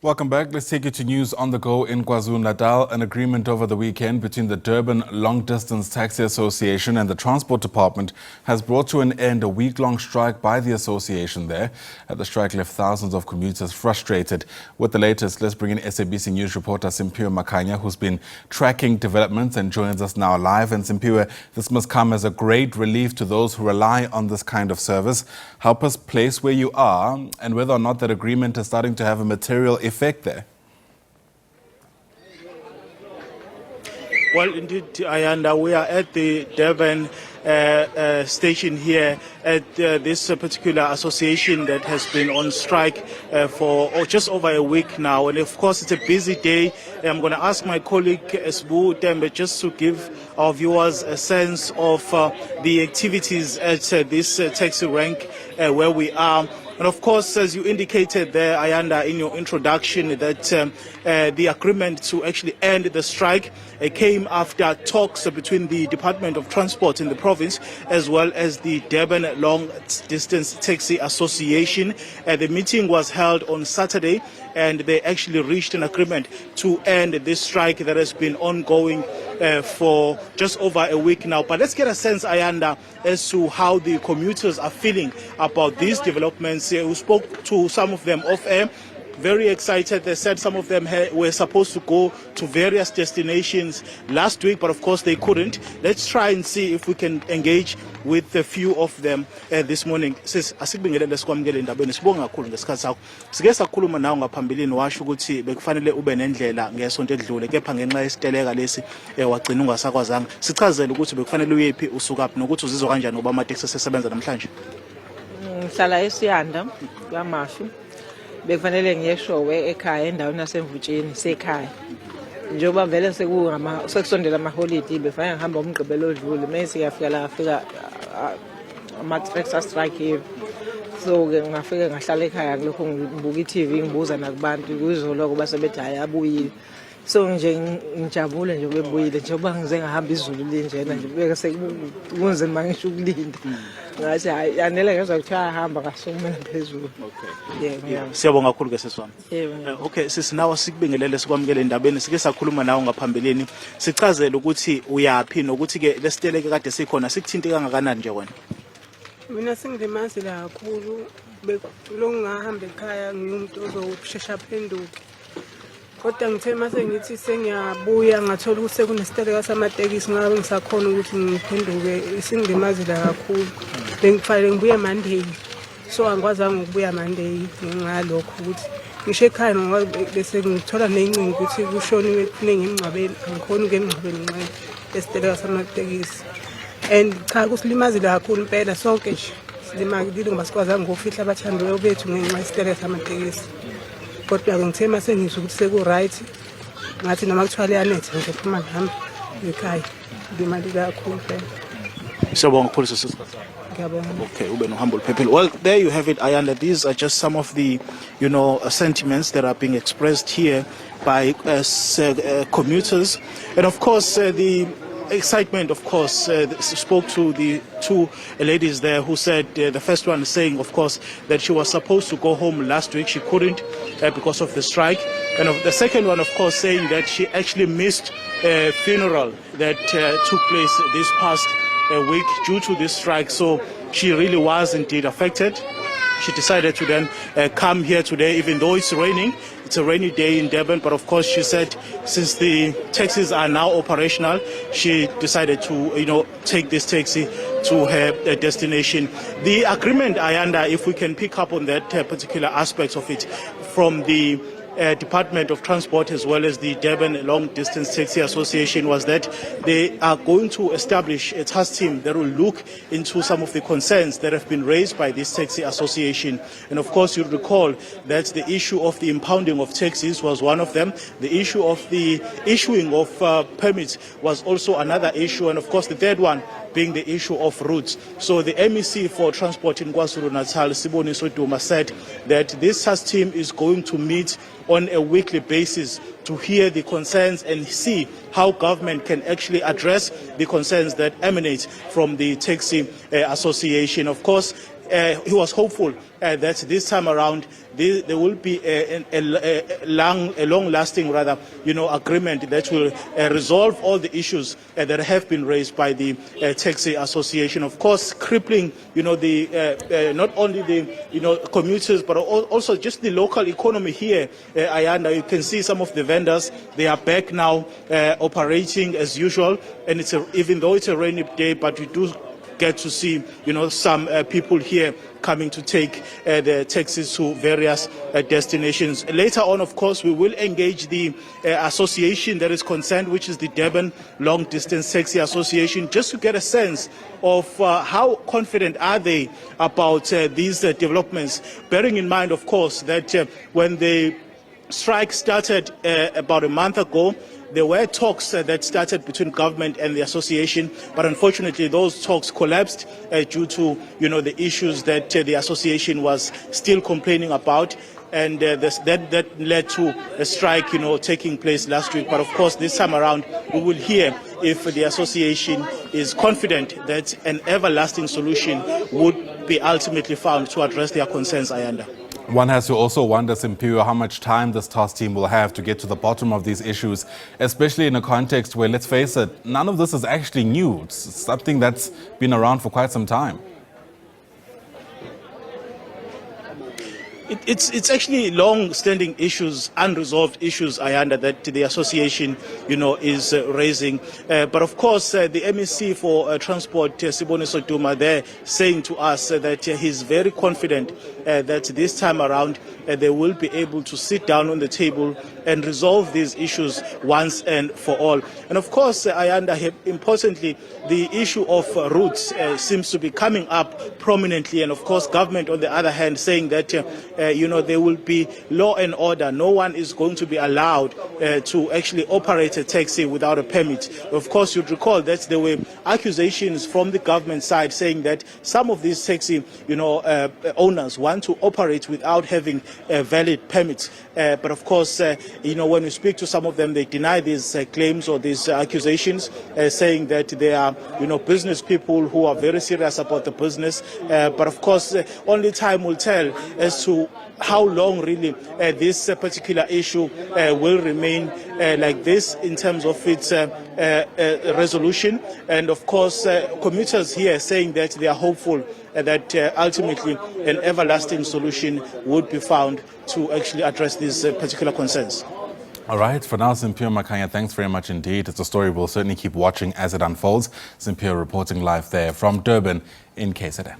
Welcome back. Let's take you to news on the go in KwaZulu-Natal. An agreement over the weekend between the Durban Long Distance Taxi Association and the Transport Department has brought to an end a week-long strike by the association there. The strike left thousands of commuters frustrated. With the latest, let's bring in SABC News reporter Simphiwe Makhanya, who's been tracking developments and joins us now live. And Simphiwe, this must come as a great relief to those who rely on this kind of service. Help us place where you are and whether or not that agreement is starting to have a material effect there. Well, indeed, Ayanda, we are at the Durban station here at this particular association that has been on strike for just over a week now. And of course, it's a busy day. I'm going to ask my colleague Sbu Tembe just to give our viewers a sense of the activities at this taxi rank where we are. And of course, as you indicated there, Ayanda, in your introduction, that the agreement to actually end the strike came after talks between the Department of Transport in the province as well as the Durban Long Distance Taxi Association. The meeting was held on Saturday, and they actually reached an agreement to end this strike that has been ongoing for just over a week now. But let's get a sense, Ayanda, as to how the commuters are feeling about these developments. We spoke to some of them off air. Very excited. They said some of them were supposed to go to various destinations last week, but of course they couldn't. Let's try and see if we can engage with a few of them this morning. Sis, asikubingelele sikwamukele indabeni. Sibonga kakhulu ngesikhathi sakho. Sike sakhuluma nawe ngaphambilini washo ukuthi bekufanele ube nendlela ngesonto edlule, kepha ngenxa yesiteleka lesi wagcina ungasakwazanga. Sichazele ukuthi bekufanele uyephi, usukaphi, nokuthi uzizwa kanjani ngoba amateksi asesebenza namhlanje. Ngihlala eSiyanda kwaMashu. Bekufanele ngiyeshowe ekhaya endaweni yasemvutsheni sekhaya. Njengoba vele sekusondela ama-holiday bekufanele ngihamba umgqibelo odlule mase ngiyafika la afika ama-tracks strike here. So ke ngafika ngahlala ekhaya kulokho ngibuka i-TV ngibuza nakubantu kuzolo kuba sebethi hayi abuyile. So nje ngijabule nje bebuyile njengoba ngize ngahamba izulu linjena nje beke sekunzima ngisho ukulinda. Ngathi hayi yanele ngezwe kuthiwa ahamba kasumela phezulu. Okay. Siyabonga kakhulu ke seswami. Okay, sisinawo sikubingelele sikwamukele indabeni. Sike sakhuluma nawe ngaphambeleni. Sichazele ukuthi uyaphi nokuthi ke lesiteleke kade sikhona sikuthinte kangakanani nje wena. Mina singilimazi kakhulu bekulongahamba ekhaya ngimuntu ozoshesha phenduka. Kodwa ngithe mase ngithi sengiyabuya ngathola ukuthi sekunesiteleka samatekisi ngabe ngisakhona ukuthi ngiphenduke isingimazile kakhulu. Bengifanele ngibuye Monday. So angikwazanga ukubuya Monday ngalokho ukuthi ngisho ekhaya ngoba bese ngithola nencini ukuthi kushoniwe kuningi emngcwabeni angikhona ukengcwabeni ngenxa yesiteleka samatekisi. And cha kusilimazile kakhulu impela sonke nje. Silimakile ngoba sikwazanga ukufihla abathandiweyo bethu ngenxa yesiteleka samatekisi. Kodwa ngithe mase ngizwe ukuthi seku-right ngathi noma kuthiwa liyanetha nje phuma ngihamba ekhaya ngimali kakhulu phela. Siyabonga kakhulu sesisikhathi. Okay, ube nohambo oluphephile. Well, there you have it, Ayanda. These are just some of the, sentiments that are being expressed here by commuters, and of course the excitement, of course, spoke to the two ladies there who said, the first one saying, of course, that she was supposed to go home last week. She couldn't because of the strike. And the second one, of course, saying that she actually missed a funeral that took place this past week due to this strike. So she really was indeed affected. She decided to then come here today, even though it's raining. It's a rainy day in Durban, but of course she said since the taxis are now operational, she decided to, take this taxi to her destination. The agreement, Ayanda, if we can pick up on that particular aspect of it, from the Department of Transport as well as the Durban Long Distance Taxi Association, was that they are going to establish a task team that will look into some of the concerns that have been raised by this taxi association. And of course, you'll recall that the issue of the impounding of taxis was one of them. The issue of the issuing of permits was also another issue. And of course, the third one being the issue of routes. So the MEC for Transport in KwaZulu-Natal, Siboniso Duma, said that this task team is going to meet on a weekly basis to hear the concerns and see how government can actually address the concerns that emanate from the taxi association. Of course, he was hopeful that this time around there will be a long-lasting, agreement that will resolve all the issues that have been raised by the taxi association. Of course, crippling, not only the commuters, but also just the local economy here. Ayanda, you can see some of the vendors, they are back now operating as usual, and even though it's a rainy day, but we do get to see, some people here coming to take the taxis to various destinations. Later on, of course, we will engage the association that is concerned, which is the Durban Long Distance Taxi Association, just to get a sense of how confident are they about these developments, bearing in mind, of course, that when the strike started about a month ago, there were talks that started between government and the association, but unfortunately those talks collapsed due to the issues that the association was still complaining about, and that led to a strike taking place last week. But of course this time around we will hear if the association is confident that an everlasting solution would be ultimately found to address their concerns. Ayanda. One has to also wonder, Simphiwe, how much time this task team will have to get to the bottom of these issues, especially in a context where, let's face it, none of this is actually new. It's something that's been around for quite some time. It's actually long-standing issues, unresolved issues, Ayanda, that the association, is raising. But of course, the MEC for Transport, Siboniso Duma, they're saying to us that he's very confident that this time around they will be able to sit down on the table and resolve these issues once and for all. And of course, Ayanda, importantly, the issue of routes seems to be coming up prominently. And of course, government, on the other hand, saying that there will be law and order. No one is going to be allowed to actually operate a taxi without a permit. Of course, you'd recall that there were accusations from the government side saying that some of these taxi owners want to operate without having valid permits. But of course, when we speak to some of them, they deny these claims or these accusations, saying that they are business people who are very serious about the business. But of course, only time will tell as to how long really this particular issue will remain like this in terms of its resolution. And of course, commuters here saying that they are hopeful that ultimately an everlasting solution would be found to actually address these particular concerns. All right, for now, Simphiwe Makhanya, thanks very much indeed. It's a story we'll certainly keep watching as it unfolds. Simphiwe reporting live there from Durban in KZN.